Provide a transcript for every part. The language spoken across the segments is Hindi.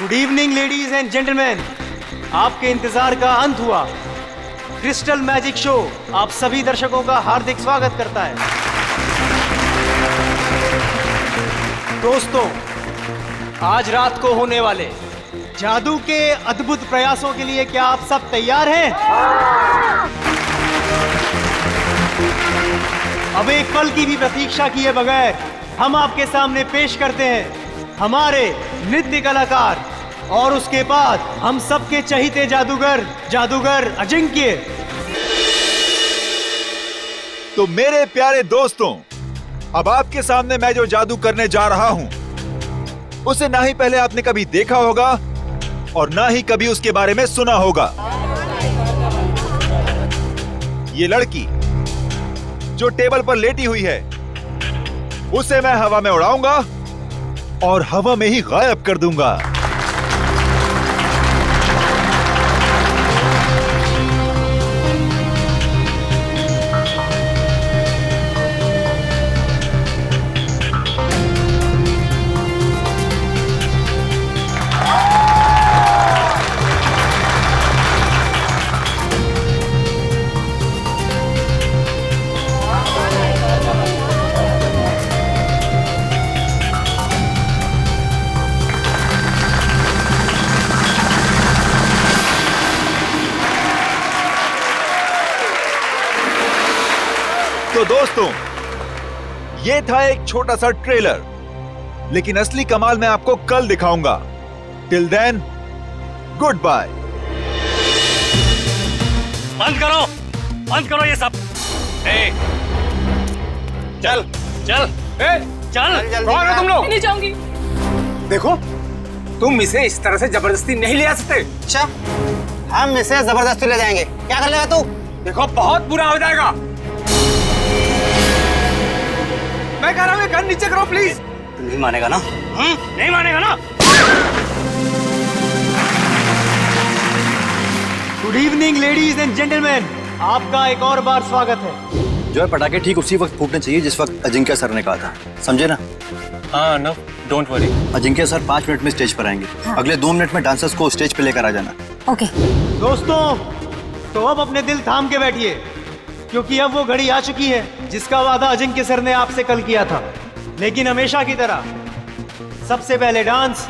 Good evening ladies and gentleman, आपके इंतजार का अंत हुआ। क्रिस्टल मैजिक शो आप सभी दर्शकों का हार्दिक स्वागत करता है। दोस्तों, आज रात को होने वाले जादू के अद्भुत प्रयासों के लिए क्या आप सब तैयार हैं? अब एक पल की भी प्रतीक्षा किए बगैर हम आपके सामने पेश करते हैं हमारे नृत्य कलाकार और उसके बाद हम सबके चहीते जादूगर अजिंक्य। तो मेरे प्यारे दोस्तों, अब आपके सामने मैं जो जादू करने जा रहा हूं उसे ना ही पहले आपने कभी देखा होगा और ना ही कभी उसके बारे में सुना होगा। ये लड़की जो टेबल पर लेटी हुई है उसे मैं हवा में उड़ाऊंगा और हवा में ही गायब कर दूंगा। तो दोस्तों, ये था एक छोटा सा ट्रेलर, लेकिन असली कमाल मैं आपको कल दिखाऊंगा। Till then, good bye. बंद करो ये सब। चल चल चल, कौन हो तुम लोग? नहीं जाऊंगी। देखो, तुम इसे इस तरह से जबरदस्ती नहीं ले आ सकते। अच्छा, हम इसे जबरदस्ती ले जाएंगे। क्या कर लेगा तू? देखो, बहुत बुरा हो जाएगा। मैं कह रहा हूँ गन नीचे करो प्लीज। तू नहीं मानेगा ना? नहीं मानेगा ना? Good evening ladies and gentleman, आपका एक और बार स्वागत है। जो है पटाखे ठीक उसी वक्त फूटने चाहिए जिस वक्त अजिंक्य सर ने कहा था, समझे ना? हाँ no, don't worry. Ajinkya sir 5 minute में स्टेज पर आएंगे। अगले 2 मिनट में डांसर्स को स्टेज पे लेकर आ जाना। ओके। दोस्तों, तो अब अपने दिल थाम के बैठिए, क्योंकि अब वो घड़ी आ चुकी है जिसका वादा अजिंक्य सर ने आपसे कल किया था। लेकिन हमेशा की तरह सबसे पहले डांस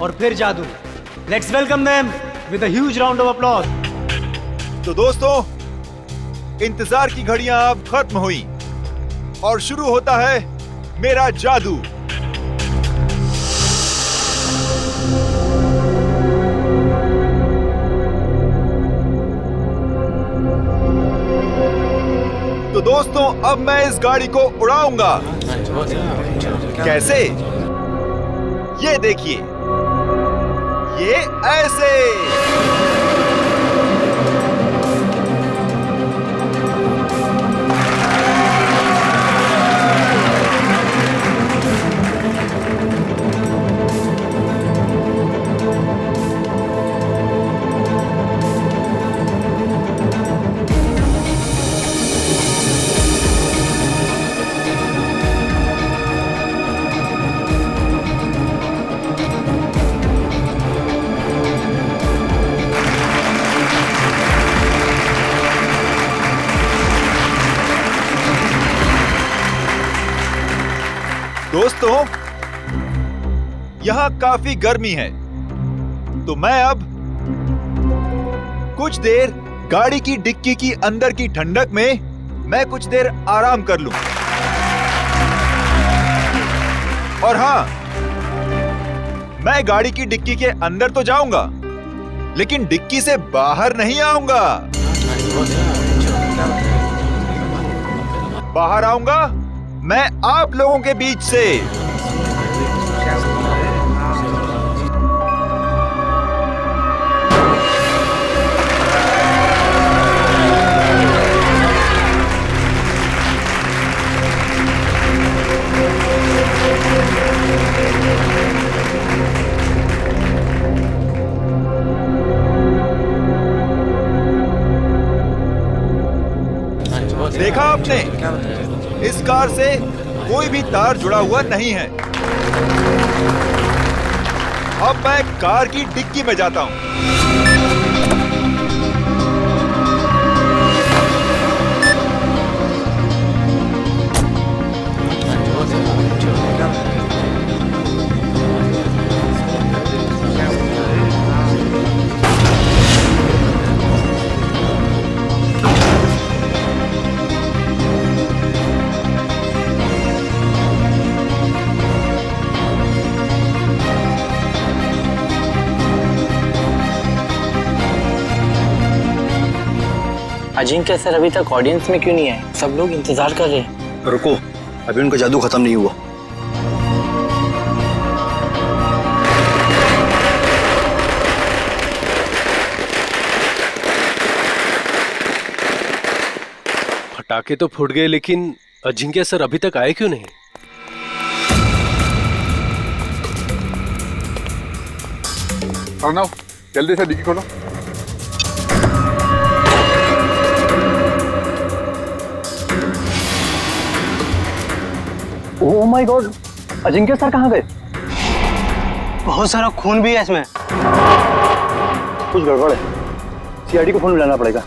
और फिर जादू। Let's welcome them with a huge round of applause. तो दोस्तों, इंतजार की घड़ियां अब खत्म हुई और शुरू होता है मेरा जादू। तो दोस्तों, अब मैं इस गाड़ी को उड़ाऊंगा। कैसे? ये देखिए, ये ऐसे। दोस्तों, यहां काफी गर्मी है, तो मैं अब कुछ देर गाड़ी की डिक्की की अंदर की ठंडक में मैं कुछ देर आराम कर लूं। और हां, मैं गाड़ी की डिक्की के अंदर तो जाऊंगा, लेकिन डिक्की से बाहर नहीं आऊंगा। बाहर आऊंगा मैं आप लोगों के बीच से। देखा आपने, इस कार से कोई भी तार जुड़ा हुआ नहीं है। अब मैं कार की डिक्की में जाता हूँ। अजिंक्य सर अभी तक ऑडियंस में क्यों नहीं है? सब लोग इंतजार कर रहे हैं। रुको, अभी उनका जादू खत्म नहीं हुआ। पटाखे तो फूट गए, लेकिन अजिंक्य सर अभी तक आए क्यों नहीं? अर्णव, जल्दी से डिक्की खोलो। Oh my God, Ajinkya sir कहाँ गए? बहुत सारा खून भी है इसमें। कुछ गड़बड़ है, सीआईडी को फोन मिलाना पड़ेगा।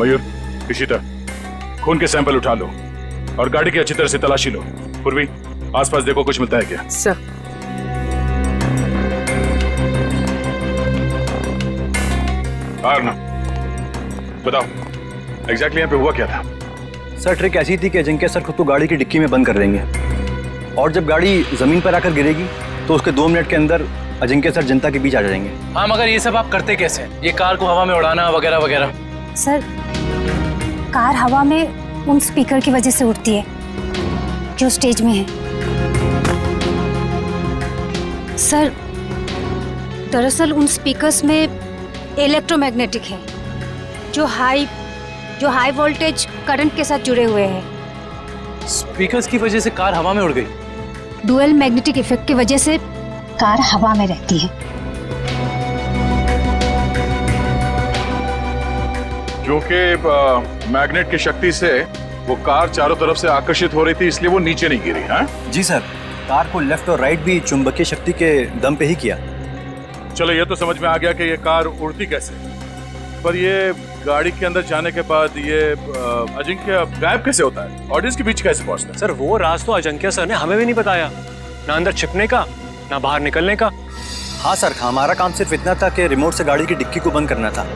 मयूर, इशिता, खून के सैंपल उठा लो और गाड़ी की अच्छी तरह से तलाशी लो। पूर्वी, आसपास देखो कुछ मिलता है क्या? सर। आरना, बताओ एग्जैक्टली यहाँ पे हुआ क्या था? सर, ट्रिक ऐसी थी कि अजिंक्य सर खुद को गाड़ी की डिक्की में बंद कर देंगे और जब गाड़ी जमीन पर आकर गिरेगी तो उसके 2 मिनट के अंदर अजिंक्य सर जनता के बीच आ जाएंगे। हाँ, मगर ये सब आप करते कैसे? ये कार को हवा में उड़ाना वगैरह वगैरह। सर, कार हवा में उन स्पीकर की वजह से उड़ती है जो स्टेज में है। सर, दरअसल उन स्पीकर्स में इलेक्ट्रोमैग्नेटिक है जो हाई वोल्टेज करंट के साथ जुड़े हुए हैं। स्पीकर्स की वजह से कार हवा में उड़ गई। डुअल मैग्नेटिक इफेक्ट की वजह से कार हवा में रहती है। क्योंकि मैग्नेट की शक्ति से वो कार चारों तरफ से आकर्षित हो रही थी, इसलिए वो नीचे नहीं गिरी। हाँ जी सर, कार को लेफ्ट और राइट भी चुंबकीय शक्ति के दम पे ही किया। चलो, ये तो समझ में आ गया कि ये कार उड़ती कैसे, पर ये गाड़ी के अंदर जाने के बाद ये अजिंक्य गायब कैसे होता है? ऑडियंस के बीच कैसे पहुंचता है? सर, वो राज तो अजिंक्य सर ने हमें भी नहीं बताया, ना अंदर छिपने का ना बाहर निकलने का। हाँ सर, हमारा काम सिर्फ इतना था कि रिमोट से गाड़ी की डिक्की को बंद करना था।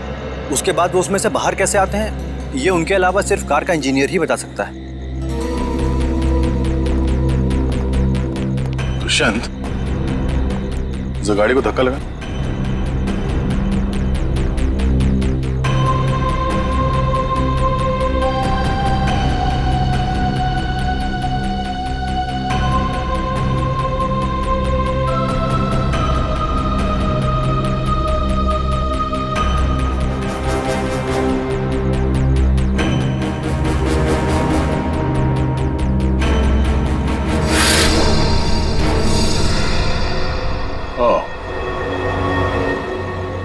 उसके बाद वो उसमें से बाहर कैसे आते हैं, ये उनके अलावा सिर्फ कार का इंजीनियर ही बता सकता है। दुष्यंत, जो गाड़ी को धक्का लगा।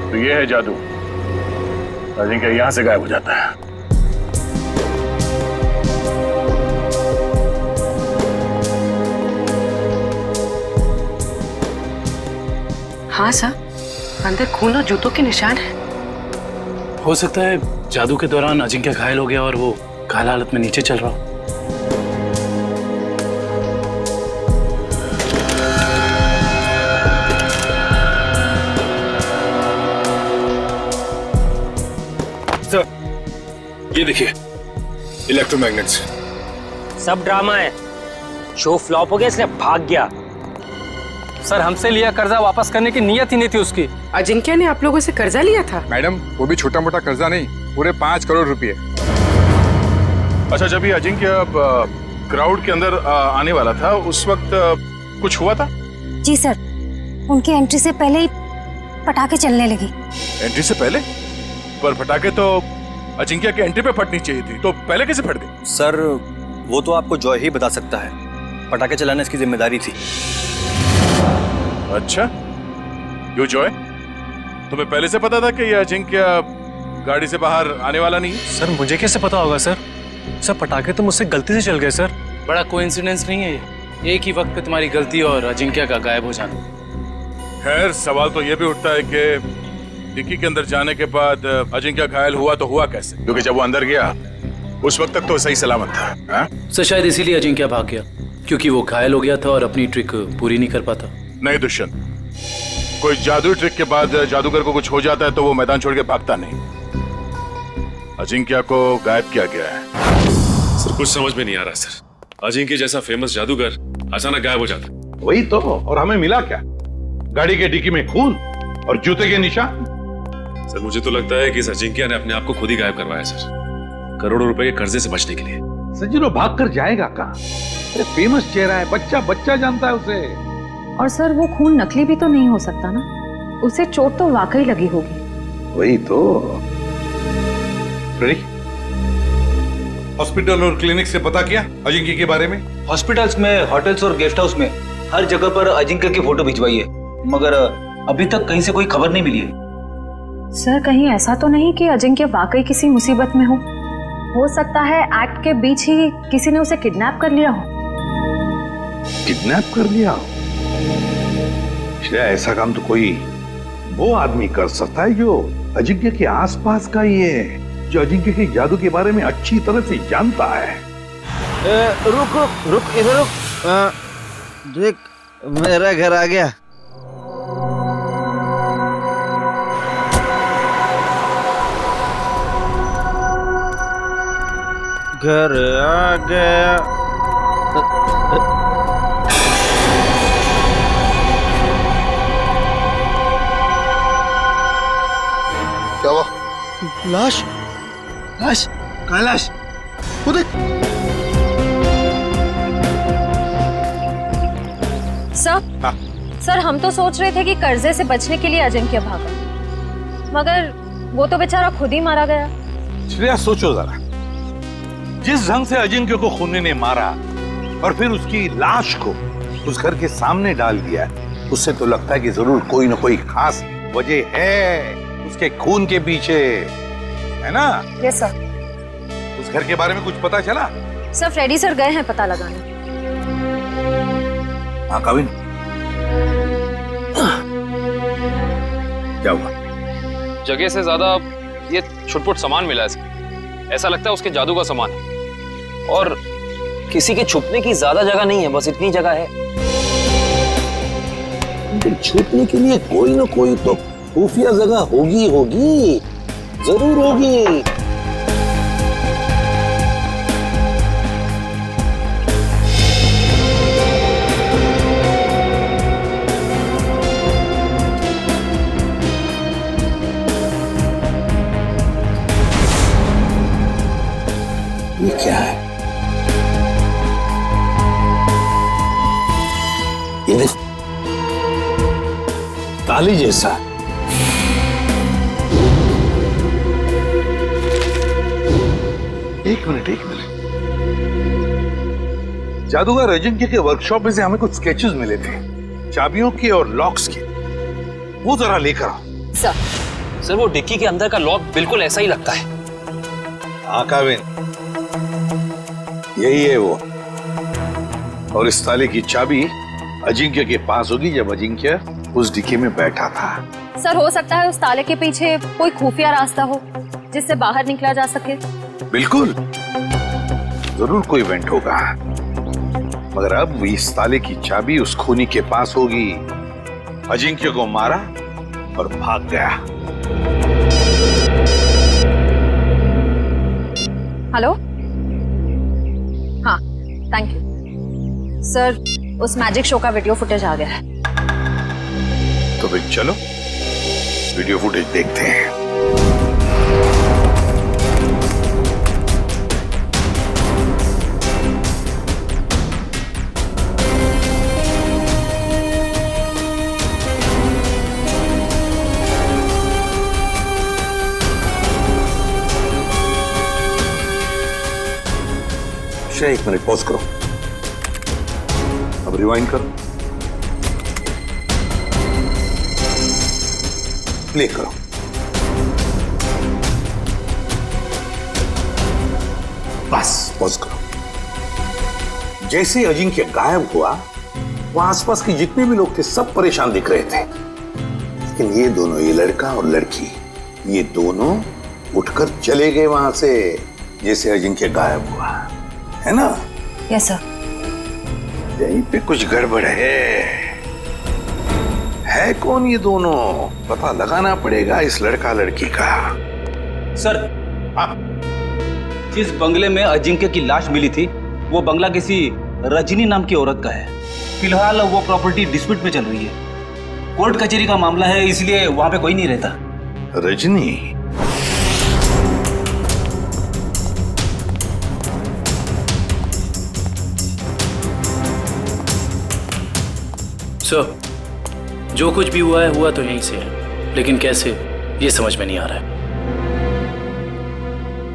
तो ये है जादू। अजिंक्य यहां से गायब हो जाता है। हाँ सर, अंदर खून और जूतों के निशान है। हो सकता है जादू के दौरान अजिंक्य घायल हो गया और वो घायल हालत में नीचे चल रहा हो। ये देखिए, इलेक्ट्रोमैग्नेट्स। सब ड्रामा है, शो फ्लॉप हो गया इसलिए भाग गया। सर, हमसे लिया कर्जा वापस करने की नीयत ही नहीं थी उसकी। अजिंक्य ने आप लोगों से कर्जा लिया था? मैडम, वो भी छोटा मोटा कर्जा नहीं, पूरे 5 करोड़ रुपए। अच्छा, जब ये अजिंक्य क्राउड के अंदर आने वाला था, उस वक्त कुछ हुआ था? जी सर, उनकी एंट्री से पहले ही पटाखे चलने लगी। एंट्री से पहले? पर पटाखे तो अजिंक्य के एंट्री पे फटनी चाहिए थी, तो पहले कैसे फट गई? सर, वो तो आपको जॉय ही बता सकता है। पटाखे चलाना इसकी जिम्मेदारी थी। अच्छा, यो जॉय, तुम्हें पहले से पता था कि ये अजिंक्य गाड़ी से बाहर आने वाला नहीं है। सर मुझे कैसे पता होगा सर? सर पटाखे तो मुझसे गलती से चल गए सर। बड़ा कोइंसिडेंस नहीं है ये, एक ही वक्त पे तुम्हारी गलती और अजिंक्य का गायब हो जाना। खैर सवाल तो ये भी उठता है कि डिक्की के अंदर जाने के बाद अजिंक्य घायल हुआ तो हुआ कैसे, क्योंकि जब वो अंदर गया उस वक्त तक तो सही सलामत था। हा? सर शायद इसीलिए अजिंक्य भाग गया, क्योंकि वो घायल हो गया था और अपनी ट्रिक पूरी नहीं कर पाता। नहीं दुष्यंत, कोई जादुई ट्रिक के बाद जादूगर को कुछ हो जाता है तो वो मैदान छोड़ के भागता नहीं। अजिंक्य को गायब किया गया है। सर कुछ समझ में नहीं आ रहा सर, अजिंक्य जैसा फेमस जादूगर अचानक गायब हो जाता। वही तो, और हमें मिला क्या? गाड़ी के डिक्की में खून और जूते के निशान। सर मुझे तो लगता है कि इस अजिंक्य ने अपने आप को खुद ही गायब करवाया सर, करोड़ों रुपए के कर्जे से बचने के लिए। सजीरो भाग कर जाएगा कहाँ? फेमस चेहरा है, बच्चा बच्चा जानता है उसे। और सर वो खून नकली भी तो नहीं हो सकता ना, उसे चोट तो वाकई लगी होगी। वही तो। हॉस्पिटल और क्लिनिक से पता किया अजिंक्य के बारे में? हॉस्पिटल्स में, होटल्स और गेस्ट हाउस में हर जगह पर अजिंक्य की फोटो भिजवाई है, मगर अभी तक कहीं से कोई खबर नहीं मिली है। सर कहीं ऐसा तो नहीं कि अजिंक्य वाकई किसी मुसीबत में हो सकता है एक्ट के बीच ही किसी ने उसे किडनैप कर लिया हो। किडनैप कर लिया? ऐसा काम तो कोई वो आदमी कर सकता है जो अजिंक्य के आसपास का ही है, जो अजिंक्य के जादू के बारे में अच्छी तरह से जानता है। रुक रुक रुक, इधर रुक। देख मेरा घर आ गया। घर आ गया। क्या हुआ? लाश लाश कहाँ लाश? वो देख। सर हम तो सोच रहे थे कि कर्जे से बचने के लिए अजिंक्य भागा, मगर वो तो बेचारा खुद ही मारा गया। श्रेया सोचो जरा, जिस ढंग से अजिंक्य को खूनी ने मारा और फिर उसकी लाश को उस घर के सामने डाल दिया, उससे तो लगता है कि जरूर कोई ना कोई खास वजह है उसके खून के पीछे, है ना? Yes sir. उस घर के बारे में कुछ पता चला? सर फ्रेडी सर गए हैं पता लगाने। हाँ काविन, क्या हुआ? जगह से ज्यादा ये छुटपुट सामान मिला है, ऐसा लगता है उसके जादू का सामान है। और किसी के छुपने की ज्यादा जगह नहीं है, बस इतनी जगह है। छुपने के लिए कोई ना कोई तो खुफिया जगह होगी, जरूर होगी। ये क्या है? ये देख, ताली जैसा। एक मिनट। जादूगर अजिंक्य के वर्कशॉप में से हमें कुछ स्केचेस मिले थे, चाबियों के और लॉक्स के। वो जरा लेकर आओ। सर वो डिक्की के अंदर का लॉक बिल्कुल ऐसा ही लगता है। हाँ काविन, यही है वो। और इस ताले की चाबी अजिंक्य के पास होगी जब अजिंक्य उस डिक्की में बैठा था। सर हो सकता है उस ताले के पीछे कोई खुफिया रास्ता हो जिससे बाहर निकला जा सके। बिल्कुल, जरूर कोई इवेंट होगा, मगर अब इस ताले की चाबी उस खूनी के पास होगी। अजिंक्य को मारा और भाग गया। हेलो, हाँ थैंक यू सर। उस मैजिक शो का वीडियो फुटेज आ गया है। तो फिर चलो वीडियो फुटेज देखते हैं। एक मिनट पॉज करो, अब रिवाइंड करो, प्ले करो। बस पॉज करो। जैसे अजिंक्य गायब हुआ, वहां आसपास के जितने भी लोग थे सब परेशान दिख रहे थे, लेकिन ये दोनों, ये लड़का और लड़की, ये दोनों उठकर चले गए वहां से जैसे अजिंक्य गायब हुआ, है ना? Yes sir. यहीं पे कुछ गड़बड़ है कौन ये दोनों? पता लगाना पड़ेगा इस लड़का लड़की का। सर, जिस बंगले में अजिंक्य की लाश मिली थी वो बंगला किसी रजनी नाम की औरत का है। फिलहाल वो प्रॉपर्टी डिस्प्यूट में चल रही है, कोर्ट कचहरी का मामला है, इसलिए वहां पे कोई नहीं रहता। रजनी? सर, जो कुछ भी हुआ है हुआ तो यहीं से है, लेकिन कैसे ये समझ में नहीं आ रहा है।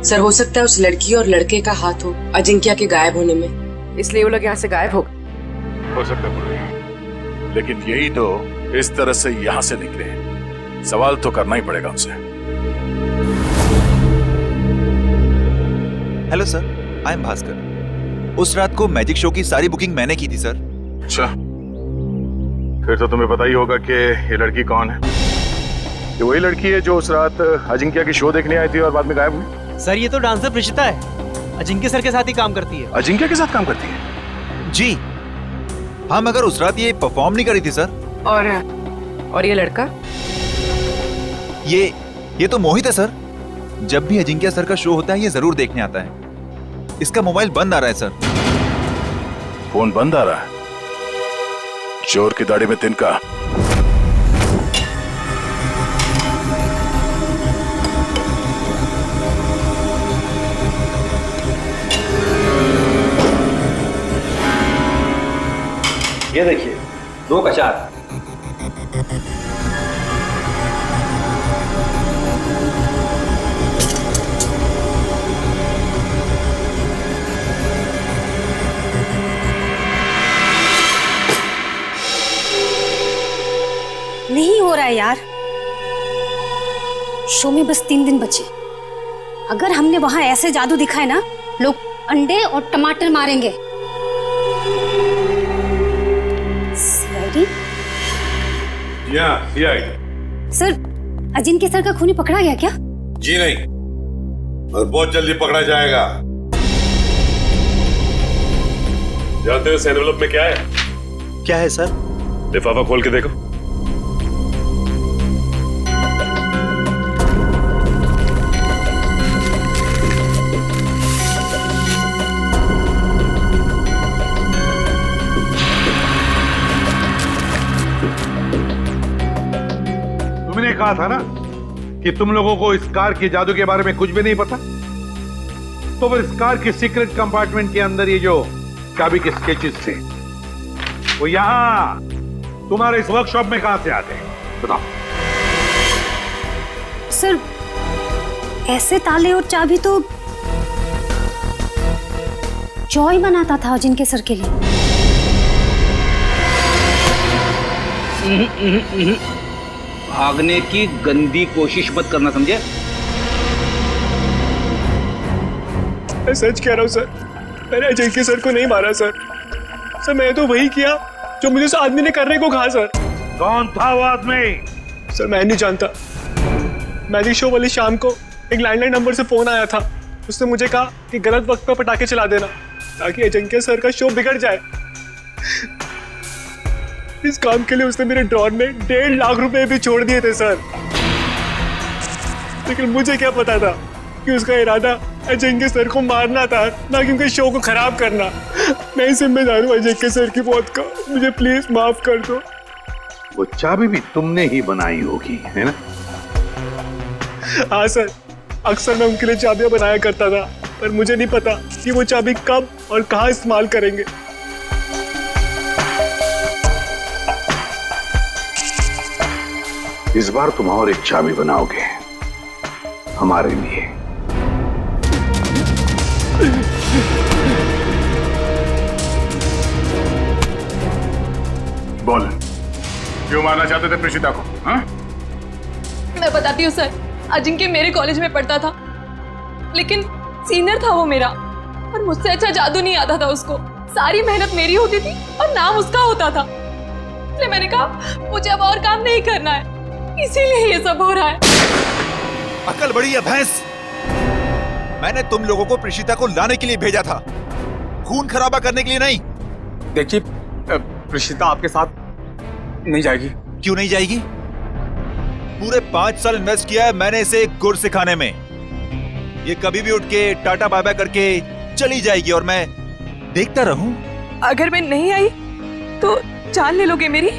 सर, हो सकता है उस लड़की और लड़के का हाथ हो अजिंक्य के गायब होने में, इसलिए वो लोग यहाँ से गायब हो गए। हो सकता है, लेकिन यही तो इस तरह से यहाँ से निकले, सवाल तो करना ही पड़ेगा उनसे। Hello sir, I am Bhaskar. उस रात को मैजिक शो की सारी बुकिंग मैंने की थी सर। अच्छा, फिर तो तुम्हें पता ही होगा कि ये लड़की कौन है। ये वही लड़की है जो उस रात अजिंक्य की शो देखने आई थी और बाद में गायब हुई। सर, ये तो डांसर प्रिशिता है, अजिंक्य सर के साथ ही काम करती है। अजिंक्य के साथ काम करती है? जी हाँ, मगर उस रात ये परफॉर्म नहीं करी थी सर। और ये लड़का? ये तो मोहित है सर। जब भी अजिंक्य सर का शो होता है ये जरूर देखने आता है। इसका मोबाइल बंद आ रहा है सर। फोन बंद आ रहा है? चोर की दाढ़ी में तिनका। ये देखिए, 2 का 4। नहीं हो रहा है यार। शो में बस 3 दिन बचे। अगर हमने वहां ऐसे जादू दिखाए ना, लोग अंडे और टमाटर मारेंगे। CID? CID. Sir, Ajinkya sir का खूनी पकड़ा गया क्या? जी नहीं, और बहुत जल्दी पकड़ा जाएगा। जानते हो इस एनवेलप में क्या है? क्या है सर? लिफाफा खोल के देखो। तुमने कहा था ना कि तुम लोगों को इस कार के जादू के बारे में कुछ भी नहीं पता, तो फिर इस कार के सीक्रेट कंपार्टमेंट के अंदर ये जो चाबी के स्केचेस थे वो यहां तुम्हारे इस वर्कशॉप में कहां से आते हैं? बताओ। सर, ऐसे ताले और चाबी तो जॉय बनाता था अजिंक्य सर के लिए। भागने की गंदी कोशिश मत करना, समझे? मैं सच कह रहा हूँ सर, मैंने अजिंक्य सर को नहीं मारा सर। सर, मैं तो वही किया जो मुझे उस आदमी ने करने को कहा सर। कौन था वो आदमी? सर, मैं नहीं जानता। मैजिक शो वाली शाम को एक लैंडलाइन नंबर से फोन आया था। उसने मुझे कहा कि गलत वक्त पर पटाखे चला देना ताकि अजिंक्य सर का शो बिगड़ जाए। इस काम के लिए उसने मेरे ड्रॉर में 1.5 लाख रुपए भी छोड़ दिए थे सर। लेकिन मुझे क्या पता था कि उसका इरादा अजिंक्य सर को मारना था, ना कि उनके शो को खराब करना। मैं ही जिम्मेदार हूँ अजिंक्य सर की मौत का। मुझे प्लीज माफ कर दो। वो चाबी भी तुमने ही बनाई होगी, है ना? हाँ सर, अक्सर मैं उनके लिए चाबियां बनाया करता था, पर मुझे नहीं पता कि वो चाबी कब और कहाँ इस्तेमाल करेंगे। इस बार तुम और एक चाबी बनाओगे हमारे लिए। बोल, क्यों मारना चाहते थे प्रिशिता को? हाँ? मैं बताती हूँ सर, अजिंक्य मेरे कॉलेज में पढ़ता था, लेकिन सीनियर था वो मेरा। और मुझसे अच्छा जादू नहीं आता था उसको। सारी मेहनत मेरी होती थी और नाम उसका होता था। इसलिए मैंने कहा मुझे अब और काम नहीं करना है, इसीलिए ये सब हो रहा है। अकल बड़ी है भैंस। मैंने तुम लोगों को प्रीशिता को लाने के लिए भेजा था, खून खराबा करने के लिए नहीं। देखिए प्रीशिता आपके साथ नहीं जाएगी। क्यों नहीं जाएगी? पूरे 5 साल इन्वेस्ट किया है मैंने इसे गुर सिखाने में। ये कभी भी उठ के टाटा बाय बाय करके चली जाएगी और मैं देखता रहूं। अगर मैं नहीं आई तो जान ले लोगे मेरी?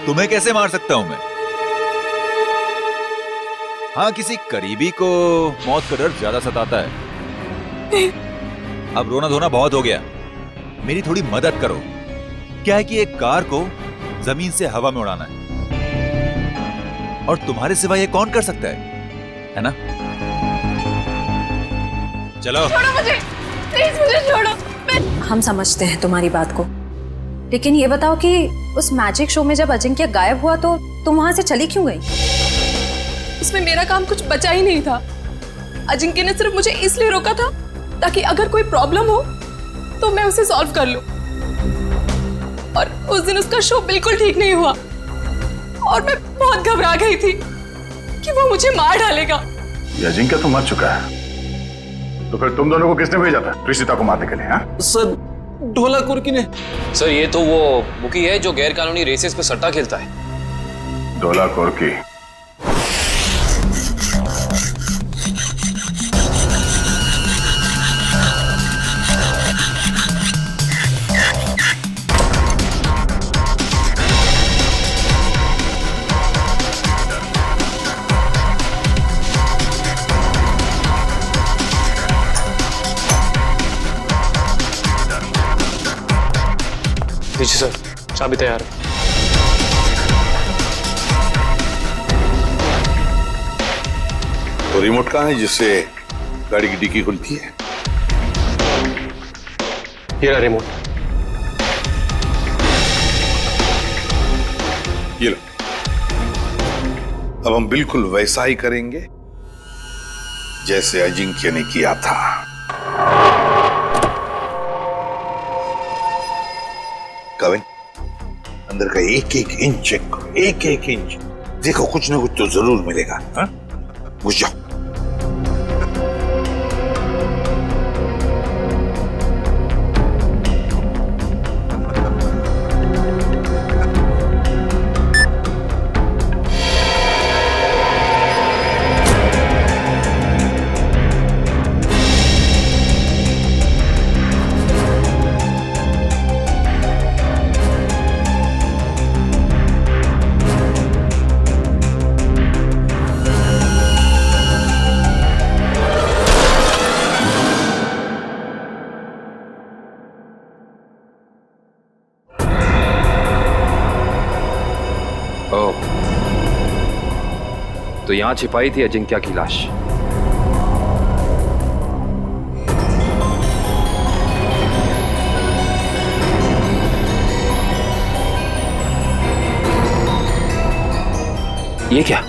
तुम्हें कैसे मार सकता हूं मैं? हाँ, किसी करीबी को मौत का डर ज्यादा सताता है। अब रोना धोना बहुत हो गया, मेरी थोड़ी मदद करो। क्या है कि एक कार को जमीन से हवा में उड़ाना है, और तुम्हारे सिवा ये कौन कर सकता है ना? चलो छोड़ो मुझे, प्लीज मुझे छोड़ो। हम समझते हैं तुम्हारी बात को, लेकिन ये बताओ कि उस मैजिक शो में जब अजिंक्य गायब हुआ तो तुम वहां से चली क्यों गई? उसमें मेरा काम कुछ बचा ही नहीं था। अजिंक्य ने सिर्फ मुझे इसलिए रोका था ताकि अगर कोई प्रॉब्लम हो तो मैं उसे सॉल्व कर लूं। और उस दिन उसका शो बिल्कुल ठीक नहीं हुआ और मैं बहुत घबरा गई थी कि वो मुझे मार डालेगा। ये अजिंक्य तो मर चुका है, तो फिर तुम दोनों को किसने भेजा था प्रीशिता को मारने के लिए? हाँ सर, ढोला कुर्की ने। सर ये तो वो बुकी है जो गैर कानूनी रेसेस पे सट्टा खेलता है। ढोला कुर्की? जी सर, चाबी तैयार है। तो रिमोट कहाँ है जिससे गाड़ी की डिक्की खुलती है? ये रहा रिमोट। ये लो। अब हम बिल्कुल वैसा ही करेंगे जैसे अजिंक्य ने किया था। कविन, अंदर का एक एक इंच चेक करो, एक एक इंच। देखो कुछ ना कुछ तो जरूर मिलेगा। हाँ, घुस जाओ। तो यहां छिपाई थी अजिंक्य की लाश। ये क्या?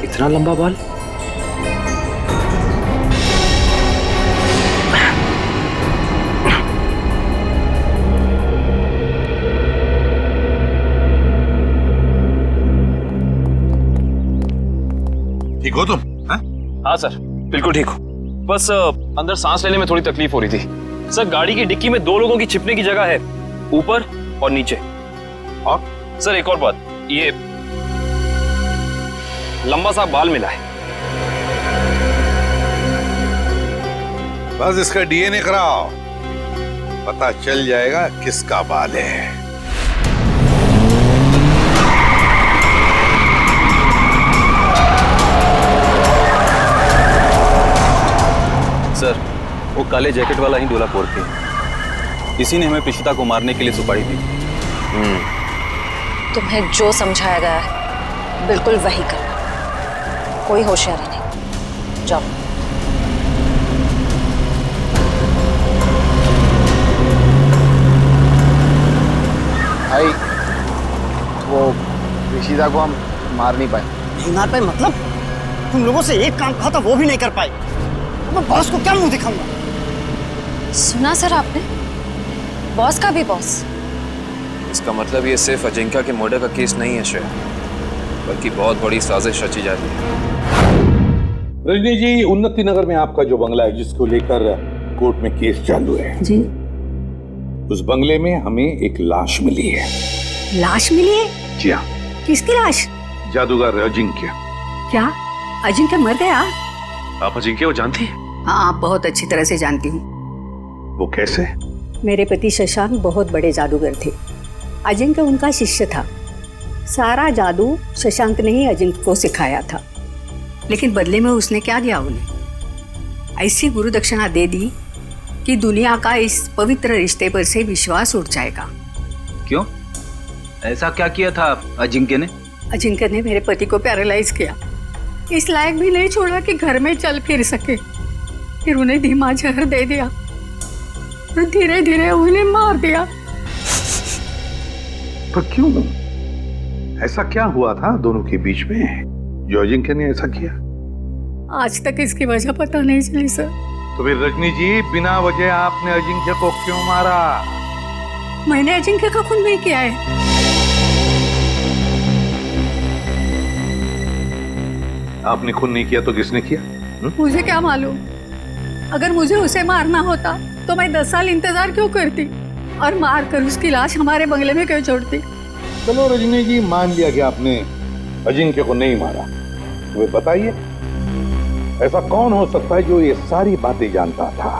इतना लंबा बाल? ठीक हो तुम? हाँ सर, बिल्कुल ठीक हो। बस अंदर सांस लेने में थोड़ी तकलीफ हो रही थी। सर गाड़ी की डिक्की में 2 लोगों की छिपने की जगह है, ऊपर और नीचे। और सर एक और बात, ये लंबा सा बाल मिला है। बस इसका डीएनए कराओ, पता चल जाएगा किसका बाल है। सर, वो काले जैकेट वाला ही ढोला कुर्की, इसी ने हमें प्रीशिता को मारने के लिए सुपारी दी। तुम्हें जो समझाया गया है बिल्कुल वही करना, कोई होशियारी नहीं। जाओ। भाई, वो प्रीशिता को हम मार नहीं पाए। नहीं मार पाए मतलब? तुम लोगों से एक काम कहा था वो भी नहीं कर पाए। मैं बॉस को क्या मुंह दिखाऊंगा? सुना सर आपने? बॉस का भी बॉस। इसका मतलब ये सिर्फ अजिंक्या के मर्डर का केस नहीं है श्रेया, बल्कि बहुत बड़ी साजिश रची जा रही है। रजनी जी, उन्नति नगर में आपका जो बंगला है जिसको लेकर कोर्ट में केस चालू है जी। उस बंगले में हमें एक लाश मिली है। लाश मिली है? जी हाँ। किसकी लाश? जादूगर अजिंक्य। क्या अजिंक्य मर गया? आप अजिंक्य को जानती हैं? हाँ, बहुत अच्छी तरह से जानती हूँ। वो कैसे? मेरे पति शशांक बहुत बड़े जादूगर थे। अजिंक्य उनका शिष्य था। सारा जादू शशांक ने ही अजिंक्य को सिखाया था, लेकिन बदले में उसने क्या दिया उन्हें? ऐसी गुरु दक्षिणा दे दी कि दुनिया का इस पवित्र रिश्ते पर से विश्वास उठ जाएगा। क्यों? ऐसा क्या किया था अजिंक्य ने? अजिंक्य ने मेरे पति को पैरालाइज किया, इस लायक भी नहीं छोड़ा कि घर में चल फिर सके। फिर उन्हें धीमा जहर दे दिया और धीरे धीरे उन्हें मार दिया। पर क्यों? ऐसा क्या हुआ था दोनों के बीच में जो अजिंक्य ने ऐसा किया? आज तक इसकी वजह पता नहीं चली सर। तो फिर रजनी जी, बिना वजह आपने अजिंक्य को क्यों मारा? मैंने अजिंक्य का खून नहीं किया है। आपने खून नहीं किया तो किसने किया? मुझे क्या मालूम? अगर मुझे उसे मारना होता तो मैं 10 साल इंतजार क्यों करती और मार कर उसकी लाश हमारे बंगले में क्यों छोड़ती? चलो रजनी जी, मान लिया कि आपने अजिंक्य को नहीं मारा, तो वे बताइए ऐसा कौन हो सकता है जो ये सारी बातें जानता था?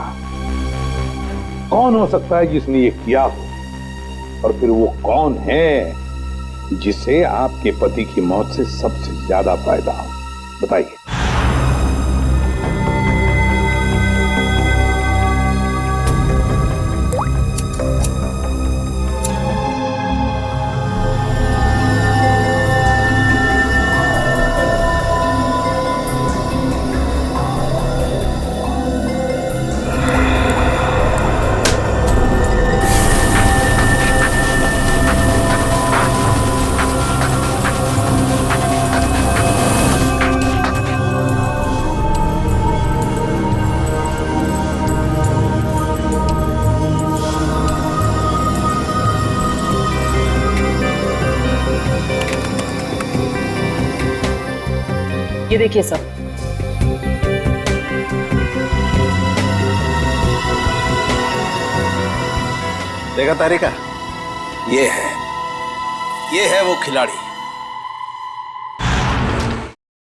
कौन हो सकता है जिसने ये किया हो? और फिर वो कौन है जिसे आपके पति की मौत से सबसे ज्यादा फायदा हो? बताइए। ये देखिए सब। देखा तारिका? ये है वो खिलाड़ी।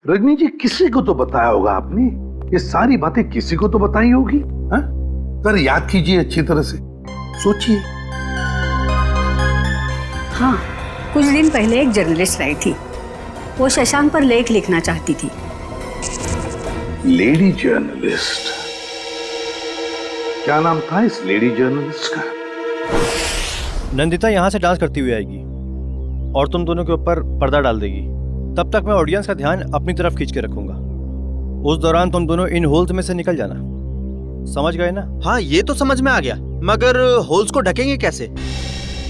रजनी जी, किसी को तो बताया होगा आपने, ये सारी बातें किसी को तो बताई होगी। हाँ? जरा याद कीजिए अच्छी तरह से, सोचिए। हाँ, कुछ दिन पहले एक जर्नलिस्ट आई थी। वो शशांक पर लेख लिखना चाहती थी। Lady journalist? क्या नाम था इस लेडी जर्नलिस्ट का? नंदिता यहाँ से डांस करती हुई आएगी और तुम दोनों के ऊपर पर्दा डाल देगी। तब तक मैं ऑडियंस का ध्यान अपनी तरफ खींच के रखूंगा। उस दौरान तुम दोनों इन होल्स में से निकल जाना। समझ गए ना? हाँ, ये तो समझ में आ गया, मगर होल्स को ढकेंगे कैसे?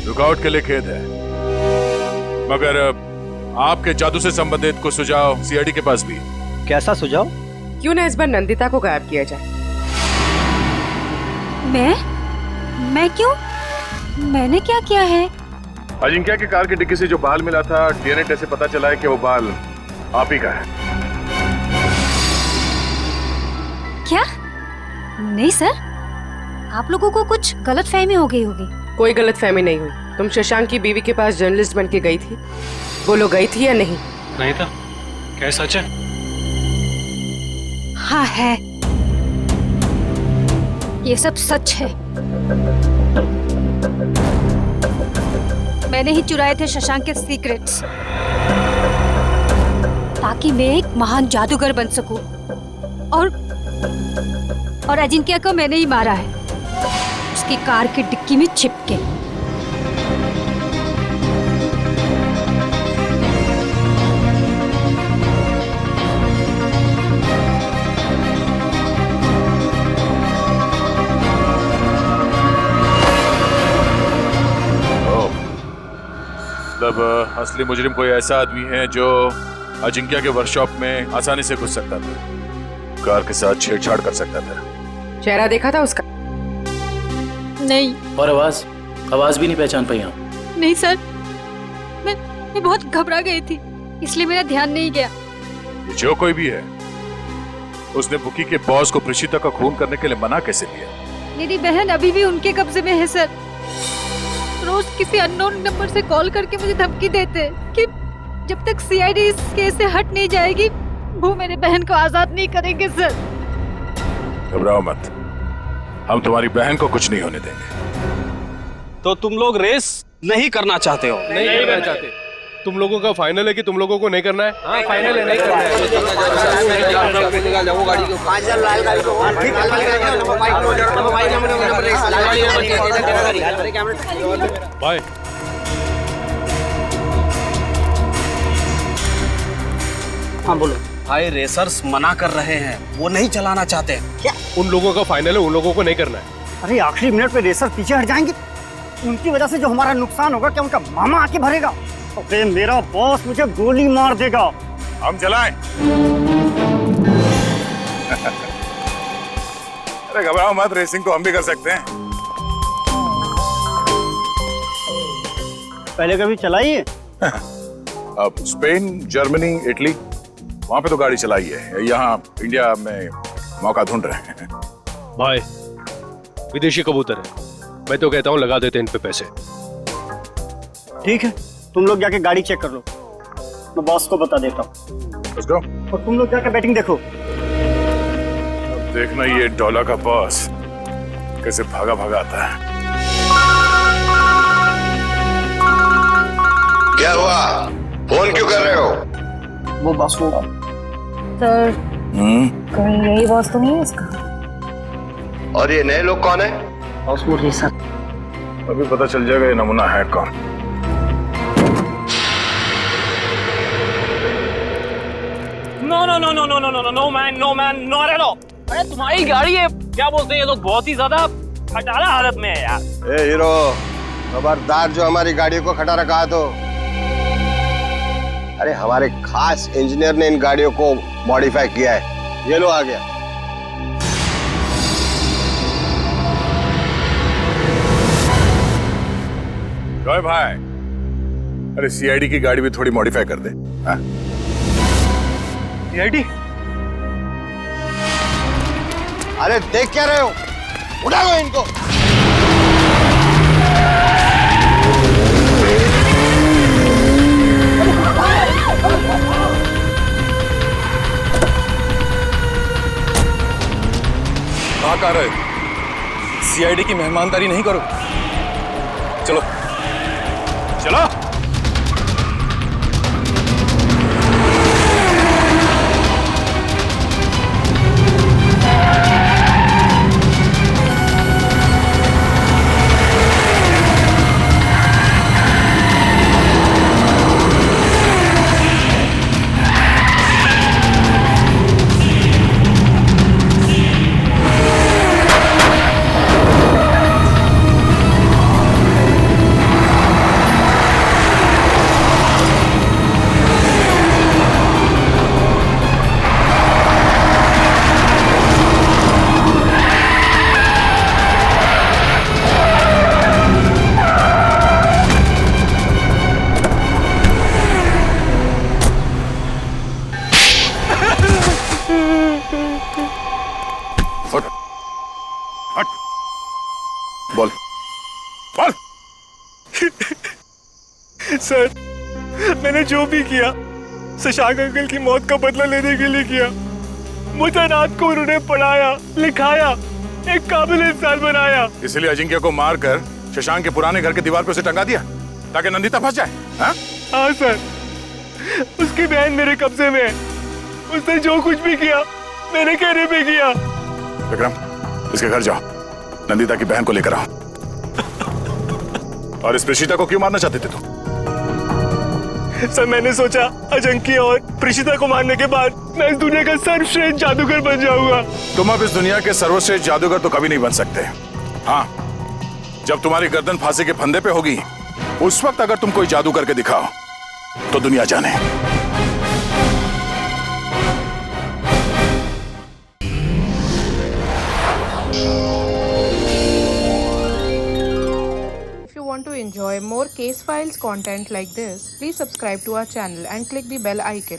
रुकावट के लिए खेद है, मगर आपके जादू से संबंधित कुछ सुझाव सीआईडी के पास भी। कैसा सुझाव? क्यों ना इस बार नंदिता को गायब किया जाए? मैं क्यों? मैंने क्या किया है? अजिंक्या की कार की डिक्की से जो बाल मिला था, डीएनए टेस्ट से पता चला है कि वो बाल आप ही का है। क्या? नहीं सर, आप लोगों को कुछ गलतफहमी हो गई होगी। कोई गलतफहमी नहीं हुई। तुम शशांक की बीवी के पास जर्नलिस्ट बन के गई थी, बोलो गई थी या नहीं? नहीं था। क्या सच है? हाँ है, ये सब सच है। मैंने ही चुराए थे शशांक के सीक्रेट्स ताकि मैं एक महान जादूगर बन सकूं। और अजिंक्य को मैंने ही मारा है, उसकी कार की डिक्की में छिप के। मतलब असली मुजरिम कोई ऐसा आदमी है जो अजिंक्य के वर्कशॉप में आसानी से घुस सकता था, कार के साथ छेड़छाड़ कर सकता था। चेहरा देखा था उसका? नहीं। और आवाज आवाज भी नहीं पहचान पाई आप? नहीं सर, मैं बहुत घबरा गई थी, इसलिए मेरा ध्यान नहीं गया। ये जो कोई भी है, उसने बुकी के बॉस को प्रीशिता का खून करने के लिए मना कैसे किया? मेरी बहन अभी भी उनके कब्जे में है सर। रोज किसी अननोन नंबर से कॉल करके मुझे धमकी देते कि जब तक सीआईडी इस केस से हट नहीं जाएगी वो मेरे बहन को आजाद नहीं करेंगे सर। घबराओ मत, हम तुम्हारी बहन को कुछ नहीं होने देंगे। तो तुम लोग रेस नहीं करना चाहते हो? नहीं करना चाहते। तुम लोगों का फाइनल है कि तुम लोगों को नहीं करना है? हाँ फाइनल है, नहीं करना है। बाय। हाँ बोलो। भाई रेसर्स मना कर रहे हैं, वो नहीं चलाना चाहते। क्या? उन लोगों का फाइनल है, उन लोगों को नहीं करना है। अरे आखिरी मिनट पे रेसर पीछे हट जाएंगे, उनकी वजह से जो हमारा नुकसान होगा क्या उनका मामा आके भरेगा? अरे मेरा बॉस मुझे गोली मार देगा। हम चलाएं? अरे घबराओ मत, रेसिंग तो हम भी कर सकते हैं। पहले कभी चलाई है? अब स्पेन, जर्मनी, इटली, वहां पे तो गाड़ी चलाई है। यहाँ इंडिया में मौका ढूंढ रहे हैं। भाई विदेशी कबूतर है, मैं तो कहता हूँ लगा देते इन पे पैसे। ठीक है, तुम लोग जाके गाड़ी चेक कर लो, मैं बॉस को बता देता हूँ। Let's go। और तुम लोग जाके बैटिंग देखो। अब देखना ये डॉला का बॉस कैसे भागा भागा आता है। क्या हुआ? फोन क्यों कर रहे हो? वो बॉस को सर कहीं यही बॉस तो नहीं है इसका? और ये नए लोग कौन है? बॉस वो रेसर। अभी पता चल जाएगा ये नमूना है कौन। No no no no no no no no man, no man, no रे नो। अरे तुम्हारी गाड़ी है, क्या बोलते हैं ये लोग, बहुत ही ज्यादा खटारा हालत में है यार। ए हीरो, खबरदार जो हमारी गाड़ियों को खटा रखा है तो। अरे हमारे खास इंजीनियर ने इन गाड़ियों को मॉडिफाई किया है। ये लो आ गया। जॉय भाई, अरे सीआईडी की गाड़ी भी थोड़ी मॉडिफाई कर दे। हाँ? सीआईडी? अरे देख क्या रहे हो? उठाओ इनको। कहाँ कर रहे? सीआईडी की मेहमानदारी नहीं करो। चलो चलो। बोल बोल। सर मैंने जो भी किया शशांक अंकल की मौत का बदला लेने के लिए किया। मुझे रात को उन्होंने पढ़ाया, लिखाया, एक काबिल इंसान बनाया। इसलिए अजिंक्य को मारकर शशांक के पुराने घर के दीवार पे उसे टंगा दिया ताकि नंदिता फंस जाए। हाँ सर, उसकी बहन मेरे कब्जे में है। उसने जो कुछ भी किया मेरे कहने पे किया। विक्रम, इसके घर जाओ, नंदिता की बहन को लेकर आओ। और इस प्रीशिता को क्यों मारना चाहते थे तुम? सर मैंने सोचा अजिंक्य और प्रीशिता को मारने के बाद मैं इस दुनिया का सर्वश्रेष्ठ जादूगर बन जाऊंगा। तुम अब इस दुनिया के सर्वश्रेष्ठ जादूगर तो कभी नहीं बन सकते। हाँ, जब तुम्हारी गर्दन फांसी के फंदे पे होगी उस वक्त अगर तुम कोई जादू करके दिखाओ तो दुनिया जाने। If you want to enjoy more case files content like this, please subscribe to our channel and click the bell icon.